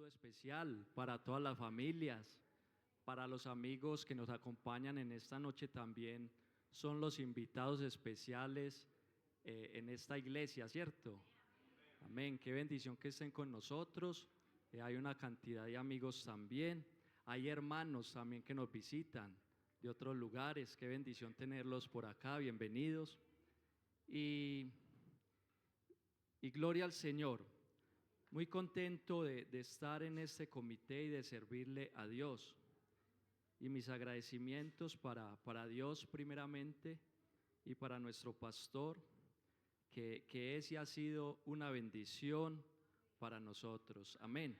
especial para todas las familias, para los amigos que nos acompañan en esta noche también son los invitados especiales en esta iglesia, ¿cierto? Amén, qué bendición que estén con nosotros. Hay una cantidad de amigos también, hay hermanos también que nos visitan de otros lugares, qué bendición tenerlos por acá, bienvenidos. Y gloria al Señor, muy contento de estar en este comité y de servirle a Dios. Y mis agradecimientos para Dios primeramente y para nuestro pastor, que es y ha sido una bendición para nosotros. Amén.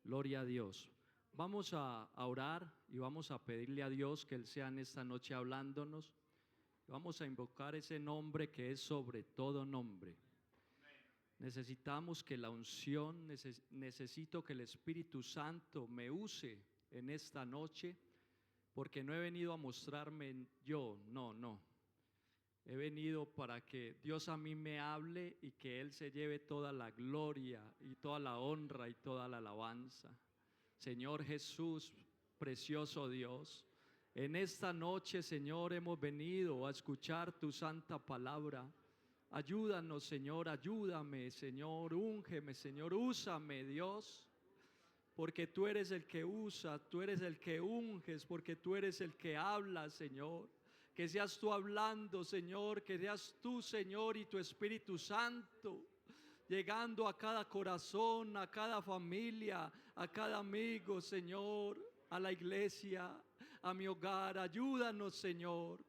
Gloria a Dios. Vamos a orar y vamos a pedirle a Dios que Él sea en esta noche hablándonos. Vamos a invocar ese nombre que es sobre todo nombre. Necesitamos que la unción, necesito que el Espíritu Santo me use en esta noche, porque no he venido a mostrarme yo, no. He venido para que Dios a mí me hable y que Él se lleve toda la gloria y toda la honra y toda la alabanza. Señor Jesús, precioso Dios, en esta noche, Señor, hemos venido a escuchar tu santa palabra. Ayúdanos, Señor, ayúdame, Señor, úngeme, Señor, úsame, Dios, porque tú eres el que usa, tú eres el que unges, porque tú eres el que habla, Señor. Que seas tú hablando, Señor, que seas tú, Señor, y tu Espíritu Santo llegando a cada corazón, a cada familia, a cada amigo, Señor, a la iglesia, a mi hogar. Ayúdanos, Señor.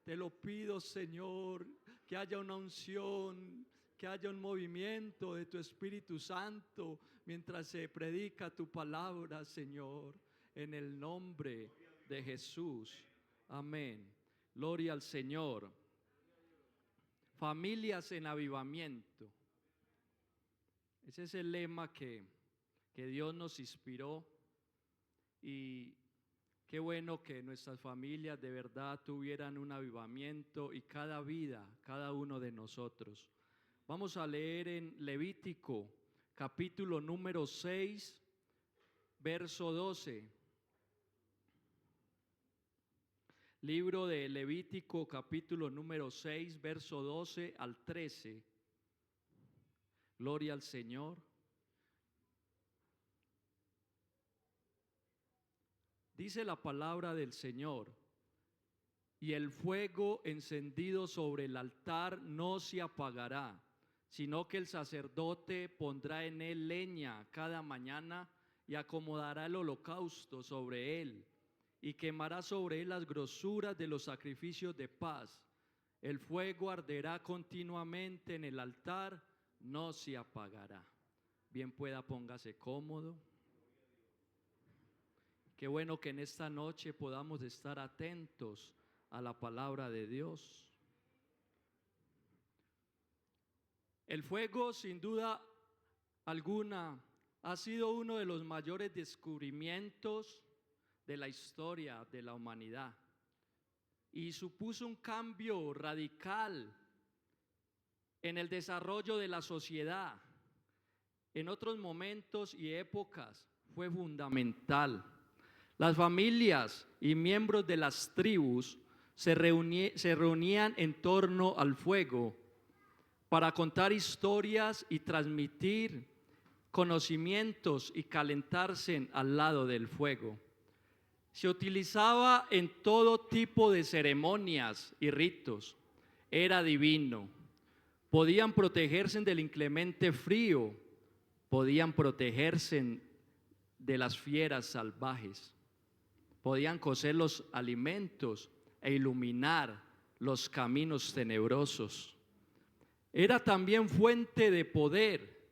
Te lo pido, Señor, que haya una unción, que haya un movimiento de tu Espíritu Santo mientras se predica tu palabra, Señor, en el nombre de Jesús. Amén. Gloria al Señor. Familias en avivamiento. Ese es el lema que Dios nos inspiró, y qué bueno que nuestras familias de verdad tuvieran un avivamiento y cada vida, cada uno de nosotros. Vamos a leer en Levítico, capítulo número 6, verso 12. Libro de Levítico, capítulo número 6, verso 12 al 13. Gloria al Señor. Dice la palabra del Señor: y el fuego encendido sobre el altar no se apagará, sino que el sacerdote pondrá en él leña cada mañana y acomodará el holocausto sobre él y quemará sobre él las grosuras de los sacrificios de paz. El fuego arderá continuamente en el altar, no se apagará. Bien pueda, póngase cómodo. Qué bueno que en esta noche podamos estar atentos a la palabra de Dios. El fuego, sin duda alguna, ha sido uno de los mayores descubrimientos de la historia de la humanidad y supuso un cambio radical en el desarrollo de la sociedad. En otros momentos y épocas fue fundamental. Las familias y miembros de las tribus se reunían en torno al fuego para contar historias y transmitir conocimientos y calentarse al lado del fuego. Se utilizaba en todo tipo de ceremonias y ritos. Era divino. Podían protegerse del inclemente frío, podían protegerse de las fieras salvajes. Podían cocer los alimentos e iluminar los caminos tenebrosos. Era también fuente de poder,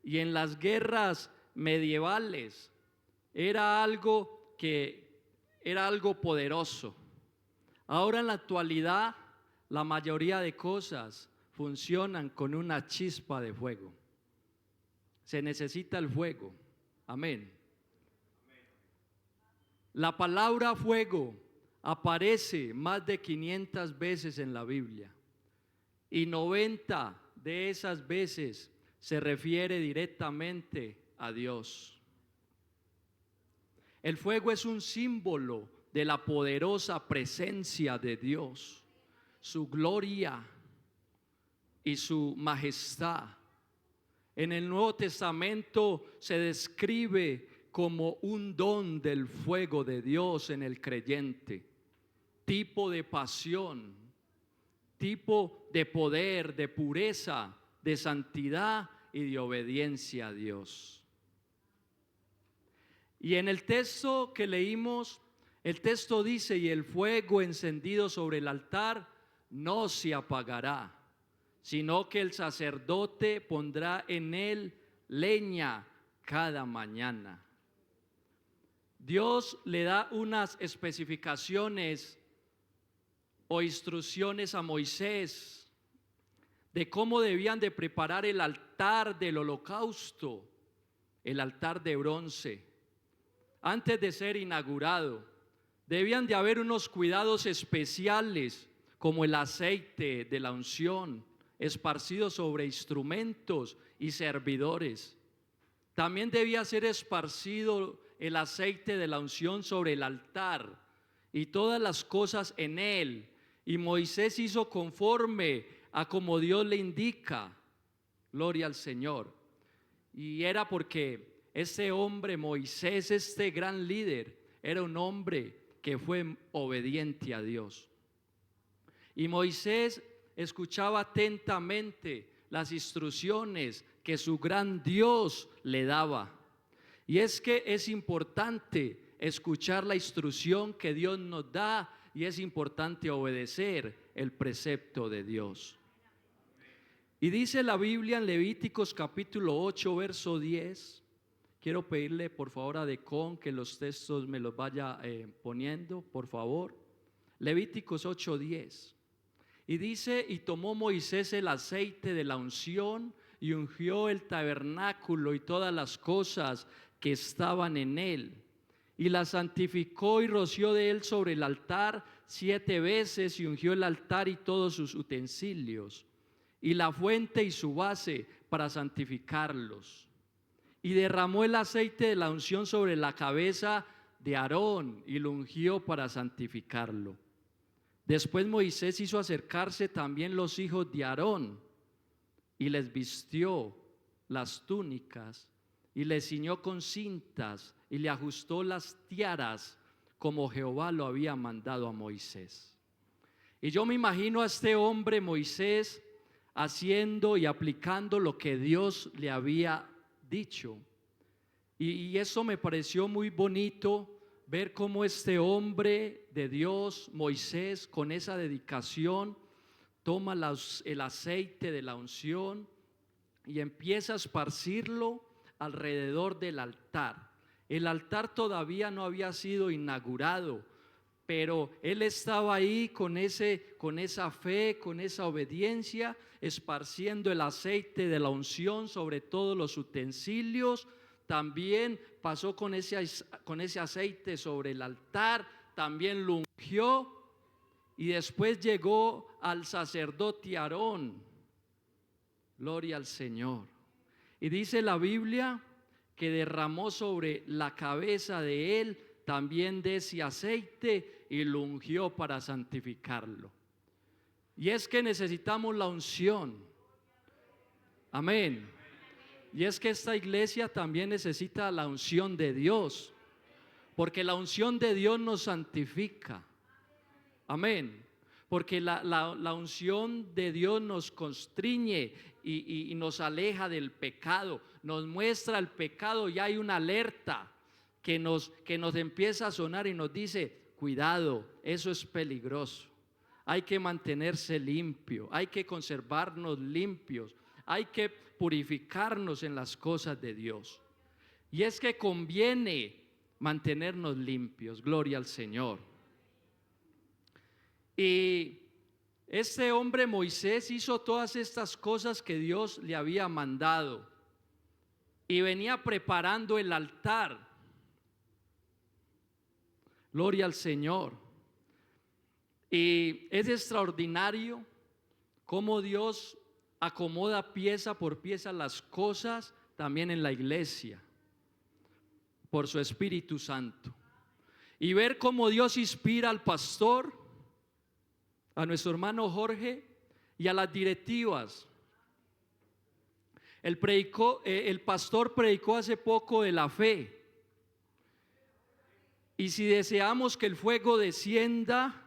y en las guerras medievales era algo poderoso. Ahora en la actualidad la mayoría de cosas funcionan con una chispa de fuego. Se necesita el fuego. Amén. La palabra fuego aparece más de 500 veces en la Biblia y 90 de esas veces se refiere directamente a Dios. El fuego es un símbolo de la poderosa presencia de Dios, su gloria y su majestad. En el Nuevo Testamento se describe como un don del fuego de Dios en el creyente, tipo de pasión, tipo de poder, de pureza, de santidad y de obediencia a Dios. Y en el texto que leímos, el texto dice: y el fuego encendido sobre el altar no se apagará, sino que el sacerdote pondrá en él leña cada mañana. Dios le da unas especificaciones o instrucciones a Moisés de cómo debían de preparar el altar del holocausto, el altar de bronce, antes de ser inaugurado. Debían de haber unos cuidados especiales, como el aceite de la unción esparcido sobre instrumentos y servidores. También debía ser esparcido el aceite de la unción sobre el altar y todas las cosas en él. Y Moisés hizo conforme a como Dios le indica. Gloria al Señor. Y era porque este hombre, Moisés, este gran líder, era un hombre que fue obediente a Dios. Y Moisés escuchaba atentamente las instrucciones que su gran Dios le daba. Y es que es importante escuchar la instrucción que Dios nos da, y es importante obedecer el precepto de Dios. Y dice la Biblia en Levíticos capítulo 8, verso 10. Quiero pedirle por favor a Decon que los textos me los vaya poniendo, por favor. Levíticos 8:10. Y dice: y tomó Moisés el aceite de la unción y ungió el tabernáculo y todas las cosas que estaban en él, y la santificó y roció de él sobre el altar 7 veces, y ungió el altar y todos sus utensilios, y la fuente y su base, para santificarlos. Y derramó el aceite de la unción sobre la cabeza de Aarón y lo ungió para santificarlo. Después Moisés hizo acercarse también los hijos de Aarón y les vistió las túnicas y les ciñó con cintas y le ajustó las tiaras como Jehová lo había mandado a Moisés. Y yo me imagino a este hombre Moisés haciendo y aplicando lo que Dios le había dicho. Y eso me pareció muy bonito, ver cómo este hombre de Dios, Moisés, con esa dedicación, toma el aceite de la unción y empieza a esparcirlo alrededor del altar. El altar todavía no había sido inaugurado, pero él estaba ahí con esa fe, con esa obediencia, esparciendo el aceite de la unción sobre todos los utensilios. También pasó con ese aceite sobre el altar, también lo ungió, y después llegó al sacerdote Aarón. Gloria al Señor. Y dice la Biblia que derramó sobre la cabeza de él también de ese aceite y lo ungió para santificarlo. Y es que necesitamos la unción. Amén. Y es que esta iglesia también necesita la unción de Dios, porque la unción de Dios nos santifica. Amén. Porque la unción de Dios nos constriñe y nos aleja del pecado, nos muestra el pecado, y hay una alerta que nos empieza a sonar y nos dice: cuidado, eso es peligroso. Hay que mantenerse limpio, hay que conservarnos limpios, hay que purificarnos en las cosas de Dios. Y es que conviene mantenernos limpios, gloria al Señor. Y este hombre Moisés hizo todas estas cosas que Dios le había mandado y venía preparando el altar. Gloria al Señor. Y es extraordinario cómo Dios acomoda pieza por pieza las cosas también en la iglesia por su Espíritu Santo. y ver cómo Dios inspira al pastor, a nuestro hermano Jorge y a las directivas. El pastor predicó hace poco de la fe. Y si deseamos que el fuego descienda,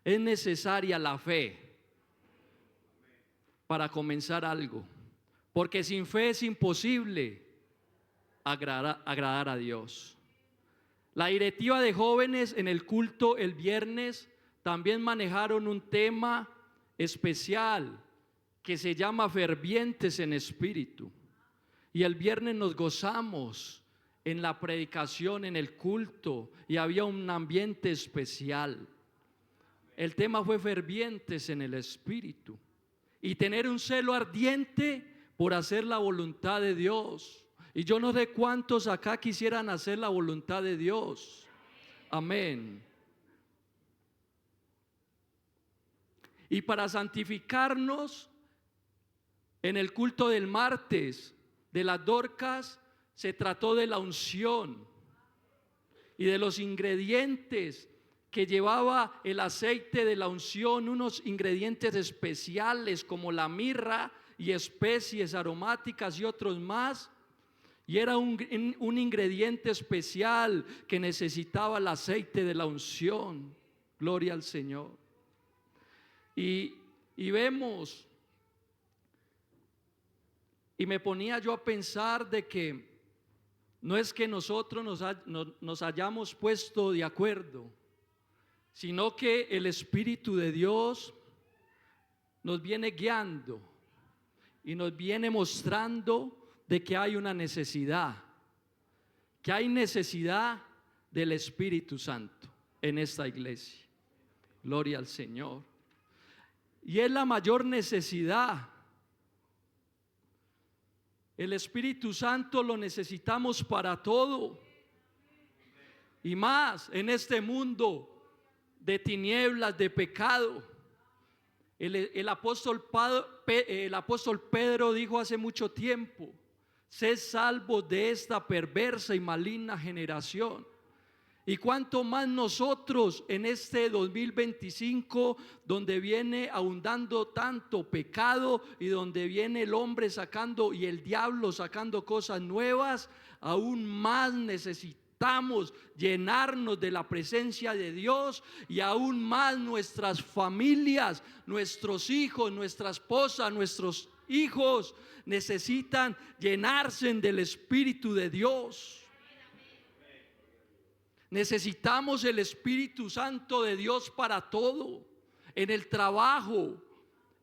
es necesaria la fe para comenzar algo. Porque sin fe es imposible agradar a Dios. La directiva de jóvenes en el culto el viernes también manejaron un tema especial que se llama fervientes en espíritu. Y el viernes nos gozamos en la predicación, en el culto, y había un ambiente especial. El tema fue fervientes en el espíritu y tener un celo ardiente por hacer la voluntad de Dios. Y yo no sé cuántos acá quisieran hacer la voluntad de Dios. Amén. Y para santificarnos, en el culto del martes de las Dorcas se trató de la unción y de los ingredientes que llevaba el aceite de la unción, unos ingredientes especiales como la mirra y especies aromáticas y otros más. Y era un ingrediente especial que necesitaba el aceite de la unción. Gloria al Señor. Y vemos, y me ponía yo a pensar de que no es que nosotros nos hayamos puesto de acuerdo, sino que el Espíritu de Dios nos viene guiando y nos viene mostrando de que hay una necesidad, que hay necesidad del Espíritu Santo en esta iglesia. Gloria al Señor. Y es la mayor necesidad. El Espíritu Santo lo necesitamos para todo. Y más en este mundo de tinieblas, de pecado. El apóstol Pedro dijo hace mucho tiempo: sed salvos de esta perversa y maligna generación. Y cuánto más nosotros en este 2025, donde viene abundando tanto pecado y donde viene el hombre sacando y el diablo sacando cosas nuevas, aún más necesitamos llenarnos de la presencia de Dios, y aún más nuestras familias, nuestros hijos, nuestra esposa, nuestros hijos necesitan llenarse del Espíritu de Dios. Necesitamos el Espíritu Santo de Dios para todo, en el trabajo,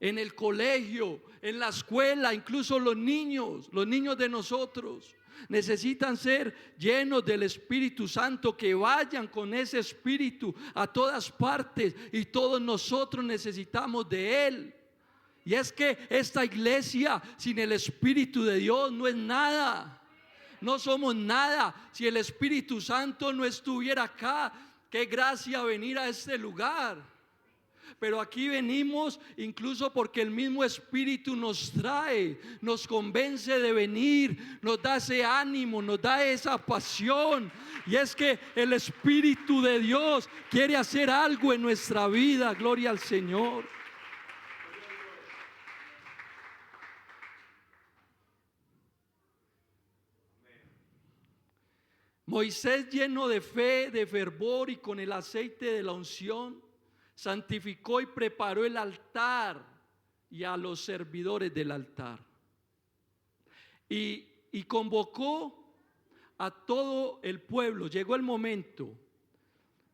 en el colegio, en la escuela, incluso los niños de nosotros necesitan ser llenos del Espíritu Santo, que vayan con ese Espíritu a todas partes, y todos nosotros necesitamos de Él. Y es que esta iglesia sin el Espíritu de Dios no es nada. No somos nada si el Espíritu Santo no estuviera acá. Qué gracia venir a este lugar. Pero aquí venimos incluso porque el mismo Espíritu nos trae, nos convence de venir, nos da ese ánimo, nos da esa pasión. Y es que el Espíritu de Dios quiere hacer algo en nuestra vida. Gloria al Señor. Moisés, lleno de fe, de fervor y con el aceite de la unción, santificó y preparó el altar y a los servidores del altar. Y convocó a todo el pueblo. Llegó el momento.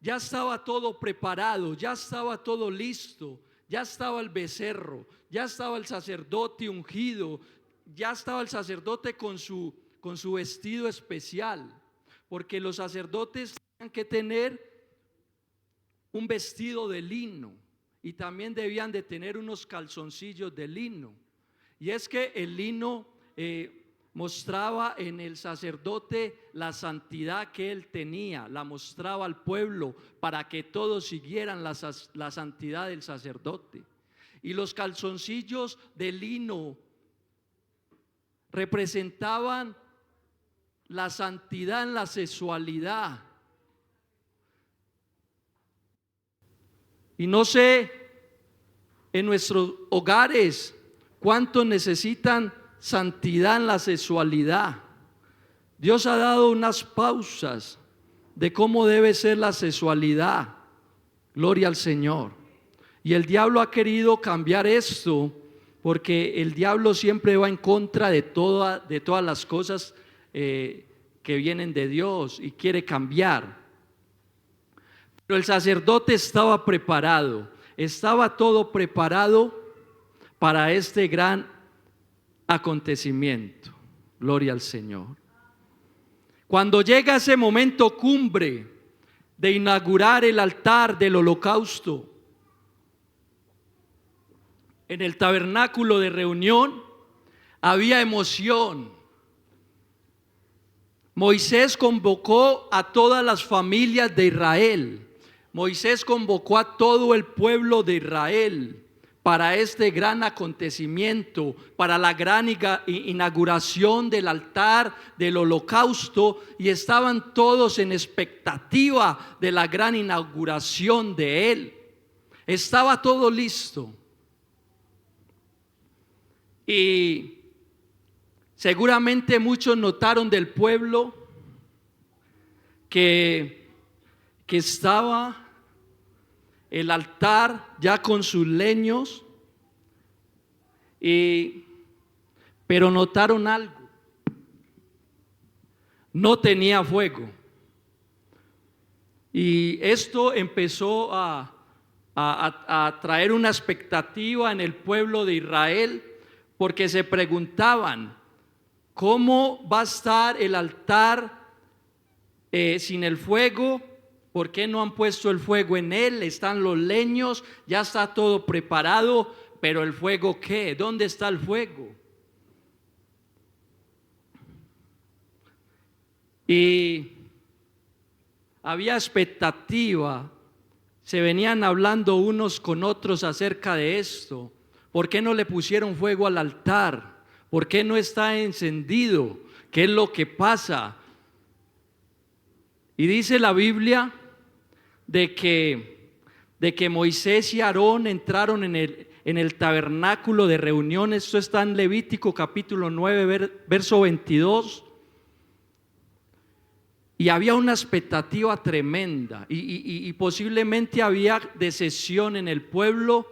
Ya estaba todo preparado, ya estaba todo listo, ya estaba el becerro, ya estaba el sacerdote ungido, ya estaba el sacerdote con su vestido especial. Porque los sacerdotes tenían que tener un vestido de lino y también debían de tener unos calzoncillos de lino. Y es que el lino mostraba en el sacerdote la santidad que él tenía, la mostraba al pueblo para que todos siguieran la santidad del sacerdote. Y los calzoncillos de lino representaban la santidad en la sexualidad. Y no sé en nuestros hogares cuántos necesitan santidad en la sexualidad. Dios ha dado unas pausas de cómo debe ser la sexualidad. Gloria al Señor. Y el diablo ha querido cambiar esto, porque el diablo siempre va en contra de todas las cosas que vienen de Dios y quiere cambiar. Pero el sacerdote estaba preparado, estaba todo preparado para este gran acontecimiento. Gloria al Señor. Cuando llega ese momento cumbre de inaugurar el altar del holocausto en el tabernáculo de reunión, había emoción. Moisés convocó a todas las familias de Israel. Moisés convocó a todo el pueblo de Israel para este gran acontecimiento, para la gran inauguración del altar del holocausto, y estaban todos en expectativa de la gran inauguración de él. Estaba todo listo. Y seguramente muchos notaron del pueblo que estaba el altar ya con sus leños, pero notaron algo: no tenía fuego. Y esto empezó a traer una expectativa en el pueblo de Israel, porque se preguntaban: ¿cómo va a estar el altar sin el fuego? ¿Por qué no han puesto el fuego en él? Están los leños, ya está todo preparado, pero ¿el fuego qué? ¿Dónde está el fuego? Y había expectativa, se venían hablando unos con otros acerca de esto. ¿Por qué no le pusieron fuego al altar? ¿Por qué no está encendido? ¿Qué es lo que pasa? Y dice la Biblia de que Moisés y Aarón entraron en el tabernáculo de reunión. Esto está en Levítico capítulo 9, verso 22. Y había una expectativa tremenda, y posiblemente había decepción en el pueblo,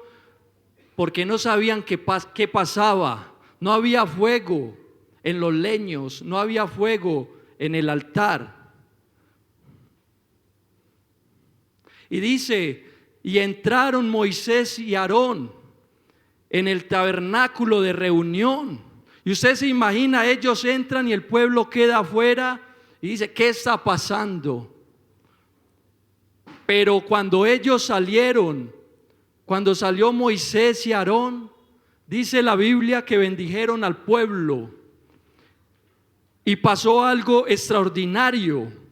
porque no sabían qué pasaba. No había fuego en los leños, no había fuego en el altar. Y dice: y entraron Moisés y Aarón en el tabernáculo de reunión. Y usted se imagina, ellos entran y el pueblo queda afuera y dice: ¿qué está pasando? Pero cuando ellos salieron, cuando salió Moisés y Aarón, dice la Biblia que bendijeron al pueblo. Y pasó algo extraordinario.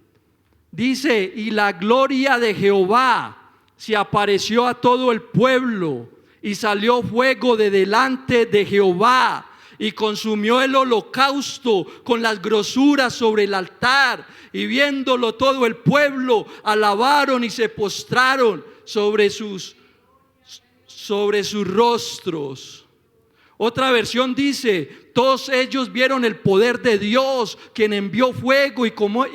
Dice: y la gloria de Jehová se apareció a todo el pueblo, y salió fuego de delante de Jehová, y consumió el holocausto con las grosuras sobre el altar. Y viéndolo todo el pueblo, alabaron y se postraron sobre sus rostros. Otra versión dice: todos ellos vieron el poder de Dios, quien envió fuego y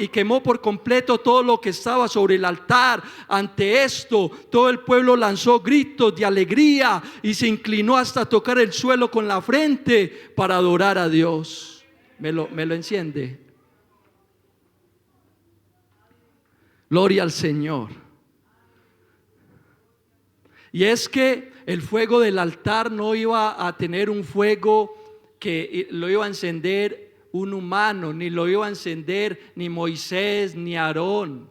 quemó por completo todo lo que estaba sobre el altar. Ante esto, todo el pueblo lanzó gritos de alegría y se inclinó hasta tocar el suelo con la frente para adorar a Dios. ¿Me lo enciende? Gloria al Señor. Y es que el fuego del altar no iba a tener un fuego que lo iba a encender un humano, ni lo iba a encender ni Moisés ni Aarón,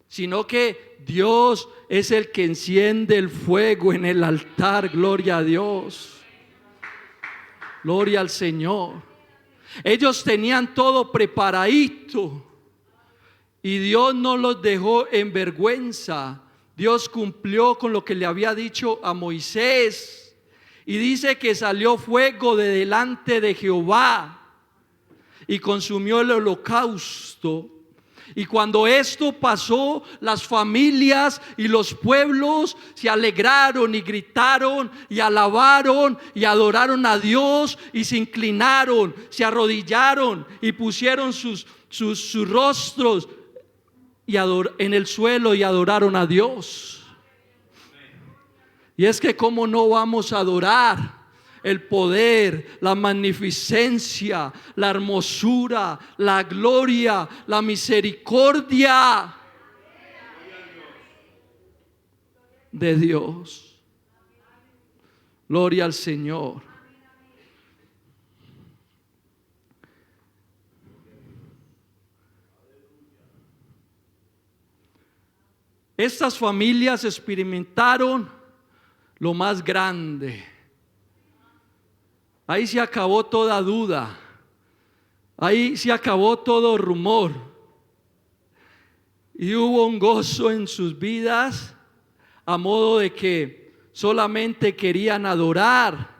sino que Dios es el que enciende el fuego en el altar. Gloria a Dios, gloria al Señor. Ellos tenían todo preparadito y Dios no los dejó en vergüenza. Dios cumplió con lo que le había dicho a Moisés, y dice que salió fuego de delante de Jehová y consumió el holocausto. Y cuando esto pasó, las familias y los pueblos se alegraron y gritaron y alabaron y adoraron a Dios y se inclinaron, se arrodillaron y pusieron sus rostros en el suelo y adoraron a Dios. Y es que cómo no vamos a adorar el poder, la magnificencia, la hermosura, la gloria, la misericordia de Dios. Gloria al Señor. Estas familias experimentaron lo más grande. Ahí se acabó toda duda. Ahí se acabó todo rumor. Y hubo un gozo en sus vidas, a modo de que solamente querían adorar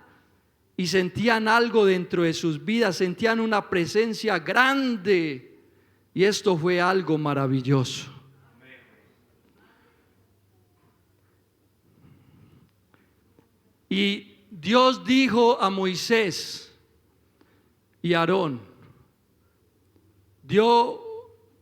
y sentían algo dentro de sus vidas, sentían una presencia grande. Y esto fue algo maravilloso. Y Dios dijo a Moisés y Aarón, dio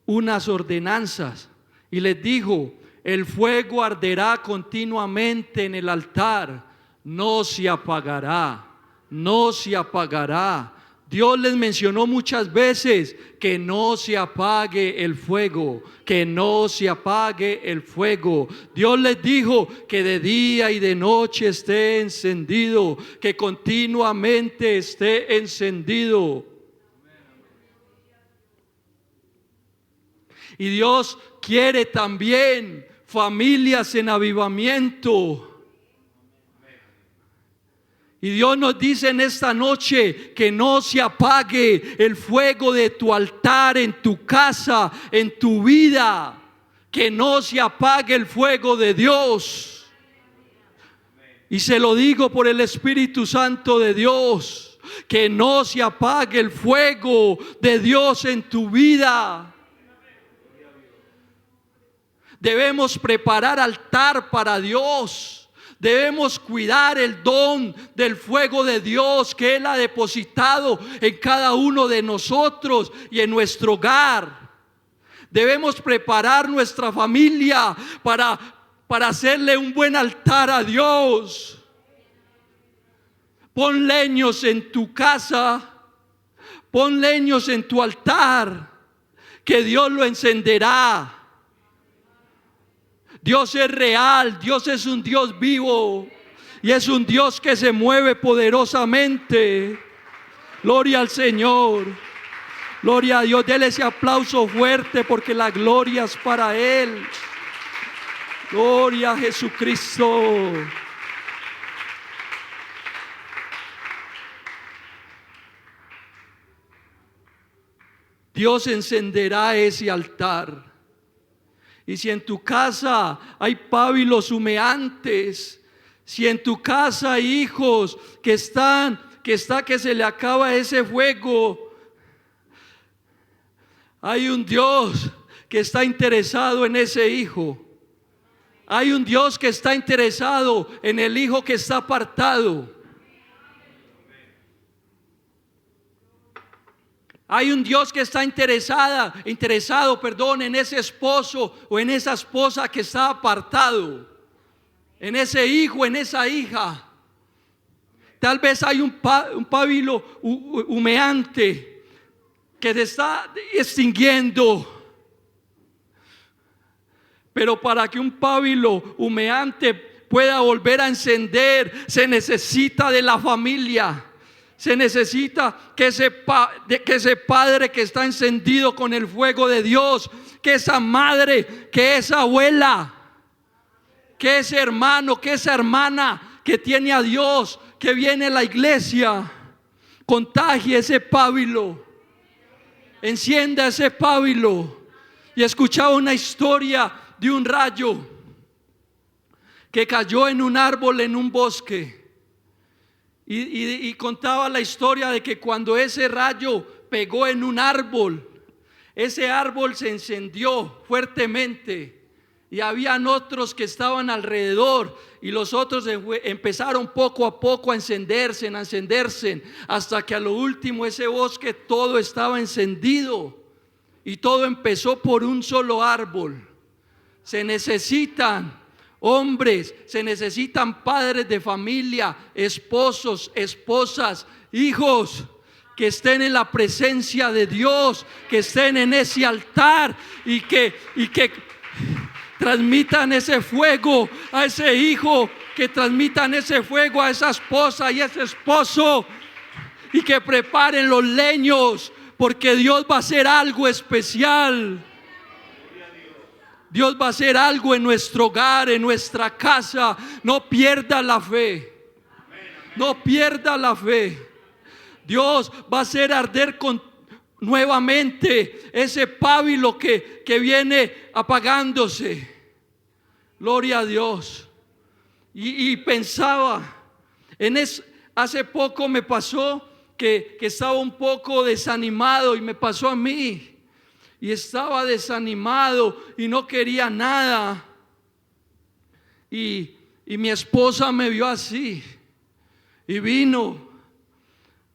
unas ordenanzas y les dijo: el fuego arderá continuamente en el altar, no se apagará, no se apagará. Dios les mencionó muchas veces que no se apague el fuego, que no se apague el fuego. Dios les dijo que de día y de noche esté encendido, que continuamente esté encendido. Y Dios quiere también familias en avivamiento. Y Dios nos dice en esta noche que no se apague el fuego de tu altar, en tu casa, en tu vida. Que no se apague el fuego de Dios. Y se lo digo por el Espíritu Santo de Dios. Que no se apague el fuego de Dios en tu vida. Debemos preparar altar para Dios. Debemos cuidar el don del fuego de Dios que Él ha depositado en cada uno de nosotros y en nuestro hogar. Debemos preparar nuestra familia para hacerle un buen altar a Dios. Pon leños en tu casa, pon leños en tu altar, que Dios lo encenderá. Dios es real, Dios es un Dios vivo y es un Dios que se mueve poderosamente. Gloria al Señor, gloria a Dios. Dele ese aplauso fuerte porque la gloria es para Él. Gloria a Jesucristo. Dios encenderá ese altar. Y si en tu casa hay pábilos humeantes, si en tu casa hay hijos que se le acaba ese fuego, hay un Dios que está interesado en ese hijo. Hay un Dios que está interesado en el hijo que está apartado. Hay un Dios que está interesado, en ese esposo o en esa esposa que está apartado, en ese hijo, en esa hija. Tal vez hay un pábilo humeante que se está extinguiendo. Pero para que un pábilo humeante pueda volver a encender, se necesita de la familia. Se necesita que ese padre que está encendido con el fuego de Dios, que esa madre, que esa abuela, que ese hermano, que esa hermana que tiene a Dios, que viene a la iglesia, contagie ese pábilo, encienda ese pábilo. Y escuchaba una historia de un rayo que cayó en un árbol en un bosque. Y contaba la historia de que cuando ese rayo pegó en un árbol, ese árbol se encendió fuertemente y habían otros que estaban alrededor y los otros empezaron poco a poco a encenderse, hasta que a lo último ese bosque todo estaba encendido y todo empezó por un solo árbol. Se necesitan hombres, se necesitan padres de familia, esposos, esposas, hijos, que estén en la presencia de Dios, que estén en ese altar y que transmitan ese fuego a ese hijo, que transmitan ese fuego a esa esposa y ese esposo, y que preparen los leños, porque Dios va a hacer algo especial. Dios va a hacer algo en nuestro hogar, en nuestra casa. No pierda la fe. No pierda la fe. Dios va a hacer arder nuevamente ese pábilo que viene apagándose. Gloria a Dios. Y pensaba hace poco me pasó que estaba un poco desanimado, y me pasó a mí. Y estaba desanimado y no quería nada. Y mi esposa me vio así y vino.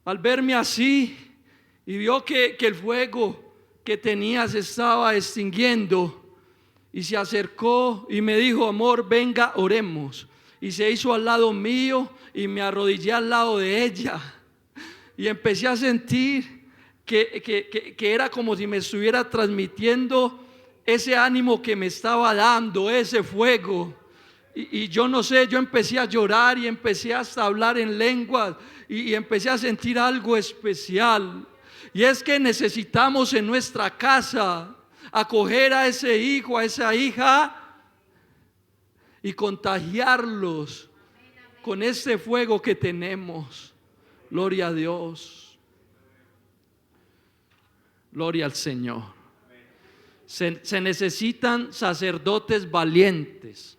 Al verme así y vio que el fuego que tenía se estaba extinguiendo, y se acercó y me dijo: amor, venga, oremos. Y se hizo al lado mío y me arrodillé al lado de ella, y empecé a sentir que era como si me estuviera transmitiendo ese ánimo que me estaba dando, ese fuego. Y yo no sé, yo empecé a llorar y empecé hasta a hablar en lenguas y empecé a sentir algo especial. Y es que necesitamos en nuestra casa acoger a ese hijo, a esa hija, y contagiarlos con ese fuego que tenemos. Gloria a Dios. Gloria al Señor. Se necesitan sacerdotes valientes.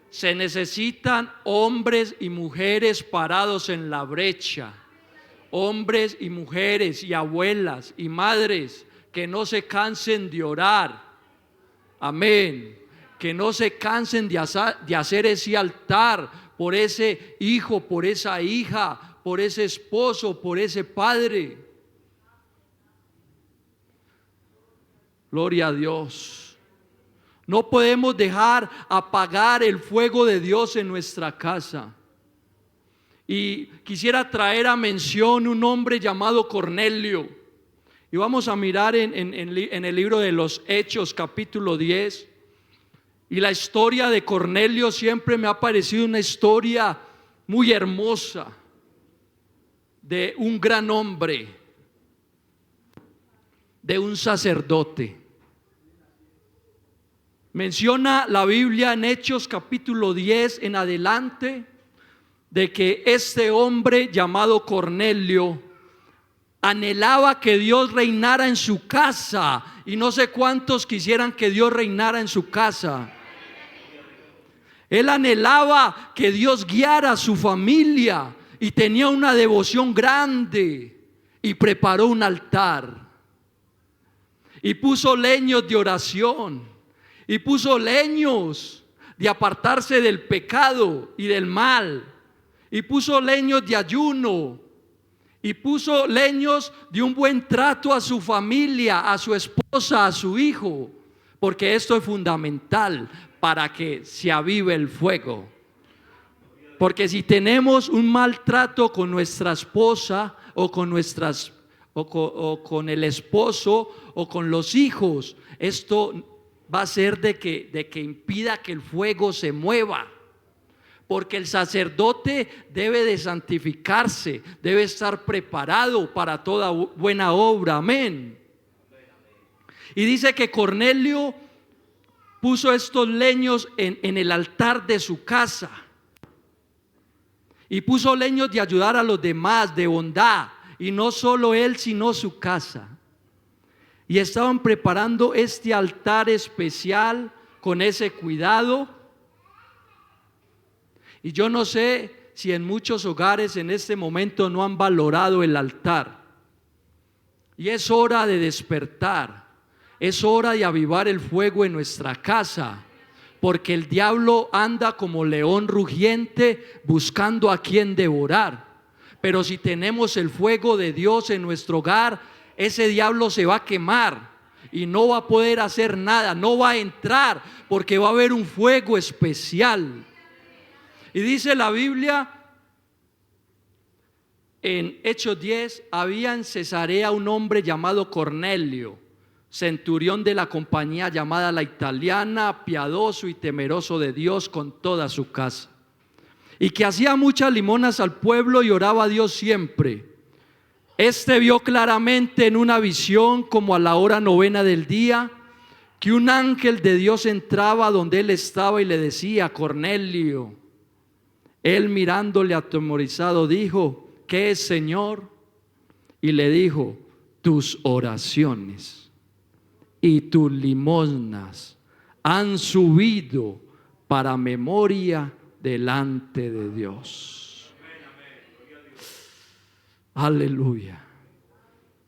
Se necesitan hombres y mujeres parados en la brecha. Hombres y mujeres y abuelas y madres que no se cansen de orar. Amén. Que no se cansen de hacer ese altar por ese hijo, por esa hija, por ese esposo, por ese padre. Gloria a Dios. No podemos dejar apagar el fuego de Dios en nuestra casa. Y quisiera traer a mención un hombre llamado Cornelio. Y vamos a mirar en el libro de los Hechos, capítulo 10. Y la historia de Cornelio siempre me ha parecido una historia muy hermosa, de un gran hombre, de un sacerdote. Menciona la Biblia en Hechos capítulo 10 en adelante de que este hombre llamado Cornelio anhelaba que Dios reinara en su casa, y no sé cuántos quisieran que Dios reinara en su casa. Él anhelaba que Dios guiara a su familia y tenía una devoción grande y preparó un altar y puso leños de oración y puso leños de apartarse del pecado y del mal, y puso leños de ayuno, y puso leños de un buen trato a su familia, a su esposa, a su hijo, porque esto es fundamental para que se avive el fuego. Porque si tenemos un maltrato con nuestra esposa o con el esposo o con los hijos, esto va a ser de que impida que el fuego se mueva. Porque el sacerdote debe de santificarse, debe estar preparado para toda buena obra. Amén. Y dice que Cornelio puso estos leños en el altar de su casa. Y puso leños de ayudar a los demás, de bondad. Y no solo él, sino su casa. Y estaban preparando este altar especial con ese cuidado. Y yo no sé si en muchos hogares en este momento no han valorado el altar. Y es hora de despertar. Es hora de avivar el fuego en nuestra casa, porque el diablo anda como león rugiente buscando a quien devorar. Pero si tenemos el fuego de Dios en nuestro hogar, ese diablo se va a quemar y no va a poder hacer nada, no va a entrar, porque va a haber un fuego especial. Y dice la Biblia en Hechos 10, había en Cesarea un hombre llamado Cornelio, centurión de la compañía llamada La Italiana, piadoso y temeroso de Dios con toda su casa, y que hacía muchas limonas al pueblo y oraba a Dios siempre. Este vio claramente en una visión, como a la hora 9 del día, que un ángel de Dios entraba donde él estaba y le decía: Cornelio. Él, mirándole atemorizado, dijo: ¿qué es, Señor? Y le dijo: tus oraciones y tus limosnas han subido para memoria delante de Dios. Aleluya.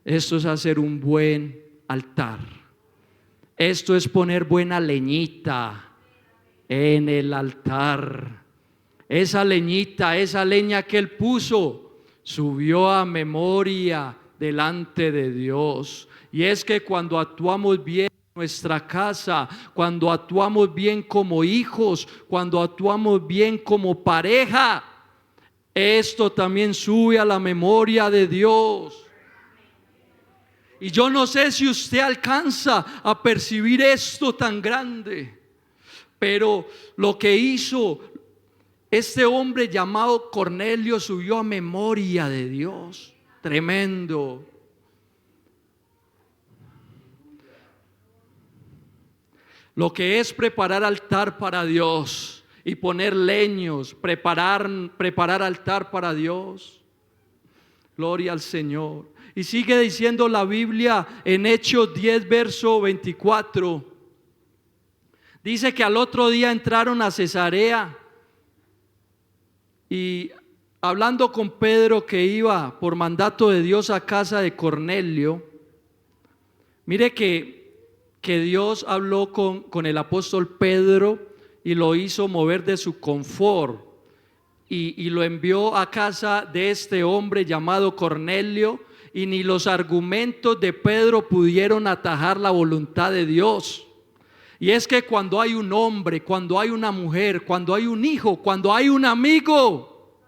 Esto es hacer un buen altar. Esto es poner buena leñita en el altar. Esa leñita, esa leña que él puso, subió a memoria delante de Dios. Y es que cuando actuamos bien en nuestra casa, cuando actuamos bien como hijos, cuando actuamos bien como pareja, esto también sube a la memoria de Dios. Y yo no sé si usted alcanza a percibir esto tan grande, pero lo que hizo este hombre llamado Cornelio subió a memoria de Dios. Tremendo. Lo que es preparar altar para Dios y poner leños, preparar altar para Dios. Gloria al Señor. Y sigue diciendo la Biblia en Hechos 10, verso 24. Dice que al otro día entraron a Cesarea, y hablando con Pedro, que iba por mandato de Dios a casa de Cornelio, mire que Dios habló con el apóstol Pedro y lo hizo mover de su confort y lo envió a casa de este hombre llamado Cornelio, y ni los argumentos de Pedro pudieron atajar la voluntad de Dios. Y es que cuando hay un hombre, cuando hay una mujer, cuando hay un hijo, cuando hay un amigo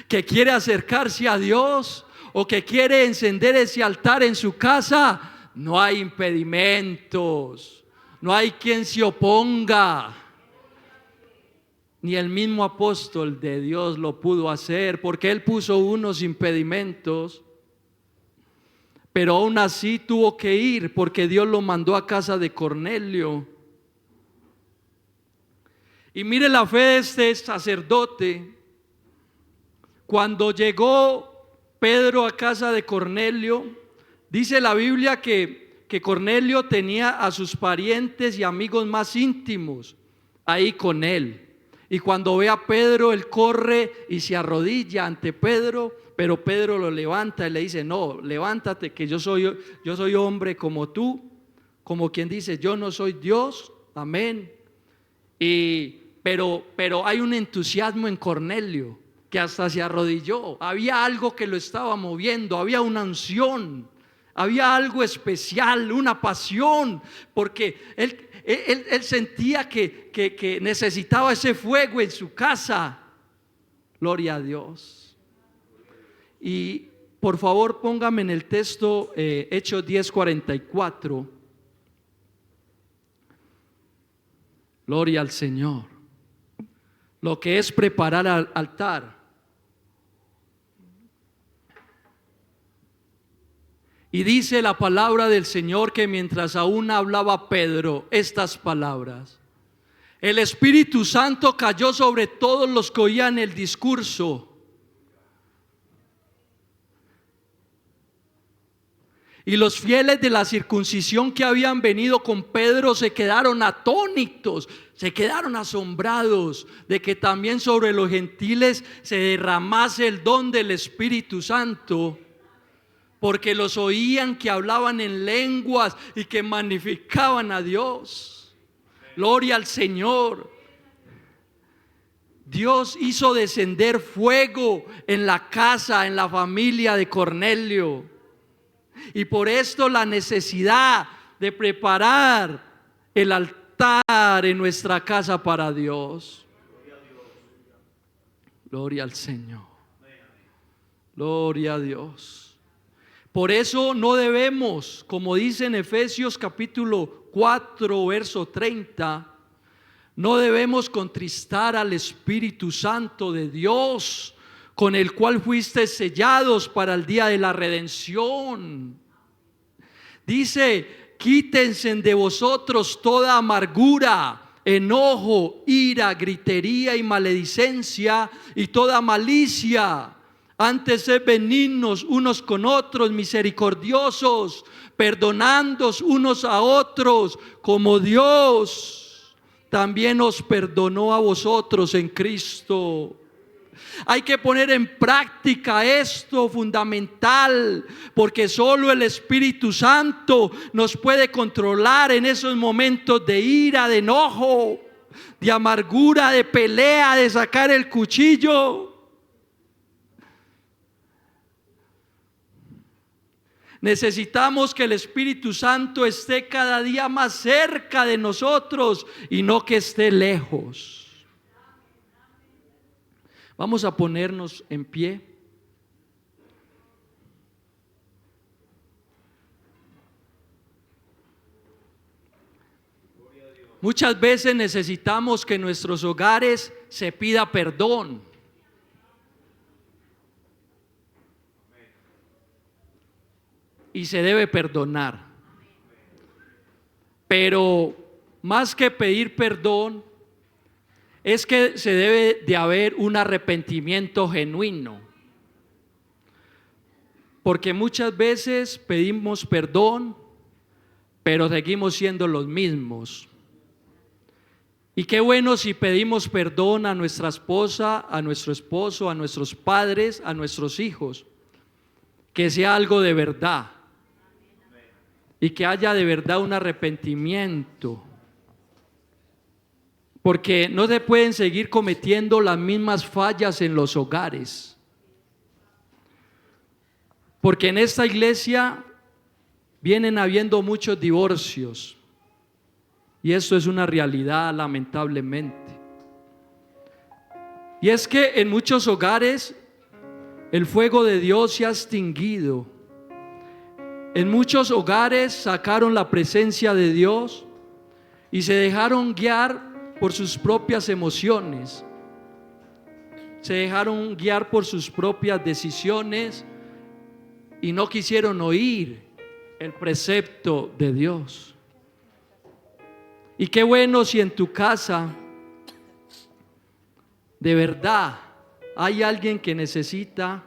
que quiere acercarse a Dios o que quiere encender ese altar en su casa, no hay impedimentos, no hay quien se oponga. Ni el mismo apóstol de Dios lo pudo hacer, porque él puso unos impedimentos. Pero aún así tuvo que ir, porque Dios lo mandó a casa de Cornelio. Y mire la fe de este sacerdote. Cuando llegó Pedro a casa de Cornelio, dice la Biblia que Cornelio tenía a sus parientes y amigos más íntimos ahí con él. Y cuando ve a Pedro, él corre y se arrodilla ante Pedro. Pero Pedro lo levanta y le dice: no, levántate, que yo soy hombre como tú. Como quien dice: yo no soy Dios, amén. Pero hay un entusiasmo en Cornelio, que hasta se arrodilló. Había algo que lo estaba moviendo, había una unción, había algo especial, una pasión, porque él sentía que necesitaba ese fuego en su casa. Gloria a Dios. Y por favor póngame en el texto Hechos 10:44. Gloria al Señor. Lo que es preparar al altar. Y dice la palabra del Señor que mientras aún hablaba Pedro estas palabras, el Espíritu Santo cayó sobre todos los que oían el discurso. Y los fieles de la circuncisión que habían venido con Pedro se quedaron atónitos, se quedaron asombrados de que también sobre los gentiles se derramase el don del Espíritu Santo, porque los oían que hablaban en lenguas y que magnificaban a Dios. Gloria al Señor. Dios hizo descender fuego en la casa, en la familia de Cornelio. Y por esto la necesidad de preparar el altar en nuestra casa para Dios. Gloria al Señor. Gloria a Dios. Por eso no debemos, como dice en Efesios capítulo 4, verso 30, no debemos contristar al Espíritu Santo de Dios, con el cual fuiste sellados para el día de la redención. Dice, quítense de vosotros toda amargura, enojo, ira, gritería y maledicencia y toda malicia. Antes sed benignos unos con otros, misericordiosos, perdonándoos unos a otros, como Dios también os perdonó a vosotros en Cristo. Hay que poner en práctica esto fundamental, porque solo el Espíritu Santo nos puede controlar en esos momentos de ira, de enojo, de amargura, de pelea, de sacar el cuchillo. Necesitamos que el Espíritu Santo esté cada día más cerca de nosotros y no que esté lejos. Vamos a ponernos en pie. Muchas veces necesitamos que en nuestros hogares se pida perdón. Y se debe perdonar. Pero más que pedir perdón, es que se debe de haber un arrepentimiento genuino. Porque muchas veces pedimos perdón, pero seguimos siendo los mismos. Y qué bueno si pedimos perdón a nuestra esposa, a nuestro esposo, a nuestros padres, a nuestros hijos. Que sea algo de verdad. Y que haya de verdad un arrepentimiento. Porque no se pueden seguir cometiendo las mismas fallas en los hogares. Porque en esta iglesia vienen habiendo muchos divorcios. Y esto es una realidad, lamentablemente. Y es que en muchos hogares el fuego de Dios se ha extinguido. En muchos hogares sacaron la presencia de Dios y se dejaron guiar por sus propias emociones. Se dejaron guiar por sus propias decisiones y no quisieron oír el precepto de Dios. Y qué bueno si en tu casa de verdad hay alguien que necesita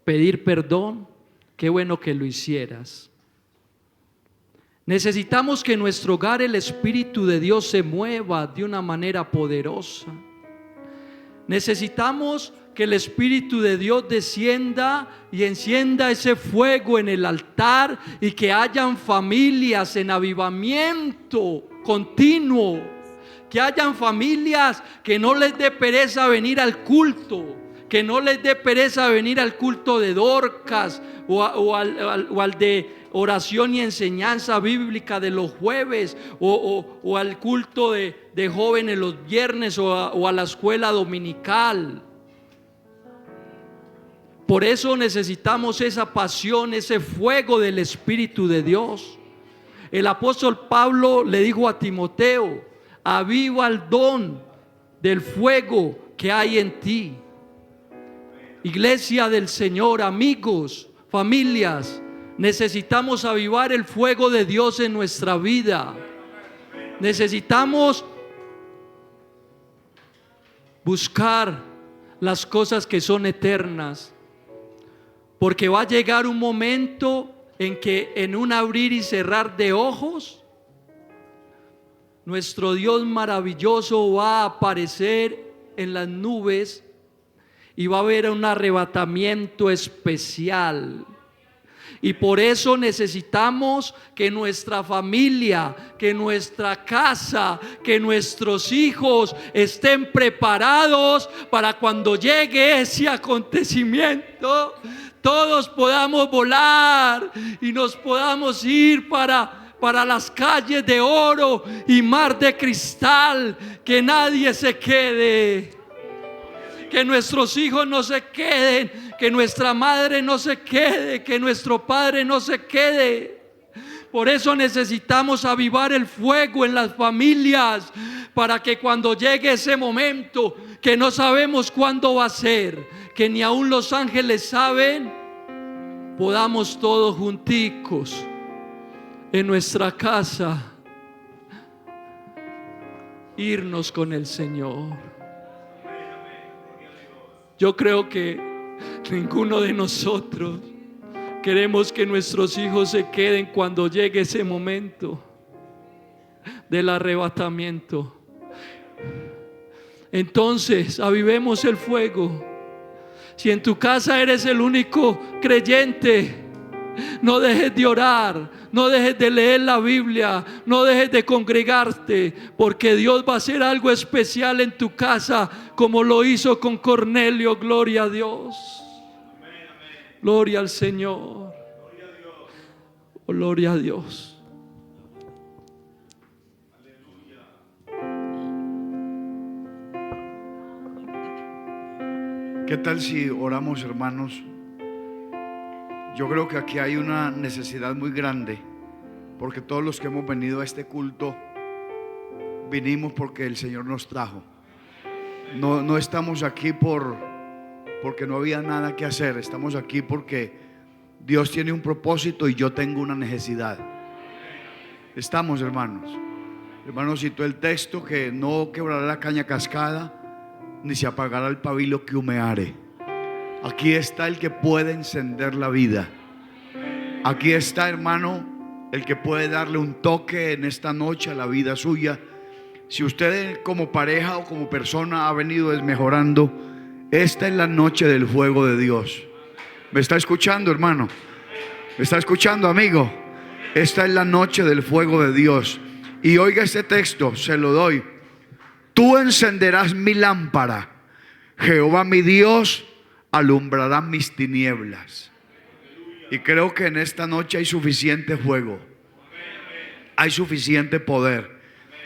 pedir perdón. Qué bueno que lo hicieras. Necesitamos que en nuestro hogar el Espíritu de Dios se mueva de una manera poderosa. Necesitamos que el Espíritu de Dios descienda y encienda ese fuego en el altar y que hayan familias en avivamiento continuo. Que hayan familias que no les dé pereza venir al culto. Que no les dé pereza venir al culto de Dorcas o al de oración y enseñanza bíblica de los jueves o al culto de jóvenes los viernes o a la escuela dominical. Por eso necesitamos esa pasión, ese fuego del Espíritu de Dios. El apóstol Pablo le dijo a Timoteo: aviva el don del fuego que hay en ti. Iglesia del Señor, amigos, familias, necesitamos avivar el fuego de Dios en nuestra vida. Necesitamos buscar las cosas que son eternas, porque va a llegar un momento en que en un abrir y cerrar de ojos, nuestro Dios maravilloso va a aparecer en las nubes y va a haber un arrebatamiento especial. Y por eso necesitamos que nuestra familia, que nuestra casa, que nuestros hijos estén preparados para cuando llegue ese acontecimiento, todos podamos volar y nos podamos ir para las calles de oro y mar de cristal. Que nadie se quede, que nuestros hijos no se queden, que nuestra madre no se quede, que nuestro padre no se quede. Por eso necesitamos avivar el fuego en las familias, para que cuando llegue ese momento, que no sabemos cuándo va a ser, que ni aún los ángeles saben, podamos todos junticos en nuestra casa irnos con el Señor. Yo creo que ninguno de nosotros queremos que nuestros hijos se queden cuando llegue ese momento del arrebatamiento. Entonces, avivemos el fuego. Si en tu casa eres el único creyente, no dejes de orar, no dejes de leer la Biblia, no dejes de congregarte, porque Dios va a hacer algo especial en tu casa, como lo hizo con Cornelio. Gloria a Dios. Gloria al Señor. Gloria a Dios. ¿Qué tal si oramos, hermanos? Yo creo que aquí hay una necesidad muy grande, porque todos los que hemos venido a este culto vinimos porque el Señor nos trajo. No estamos aquí porque no había nada que hacer. Estamos aquí porque Dios tiene un propósito y yo tengo una necesidad. Estamos, hermanos. Hermanos, citó el texto que no quebrará la caña cascada, ni se apagará el pabilo que humeare. Aquí está el que puede encender la vida. Aquí está, hermano, el que puede darle un toque en esta noche a la vida suya. Si usted como pareja o como persona ha venido desmejorando, esta es la noche del fuego de Dios. ¿Me está escuchando, hermano? ¿Me está escuchando, amigo? Esta es la noche del fuego de Dios. Y oiga este texto, se lo doy. Tú encenderás mi lámpara, Jehová mi Dios alumbrará mis tinieblas. Y creo que en esta noche hay suficiente fuego, hay suficiente poder,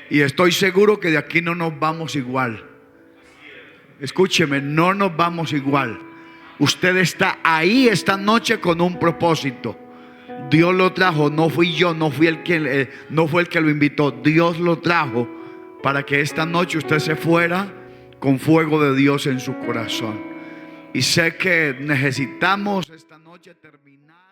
y estoy seguro que de aquí no nos vamos igual. Escúcheme, no nos vamos igual. Usted está ahí esta noche con un propósito. Dios lo trajo, no fui yo, no fue el que lo invitó. Dios lo trajo para que esta noche usted se fuera con fuego de Dios en su corazón. Y sé que necesitamos esta noche terminar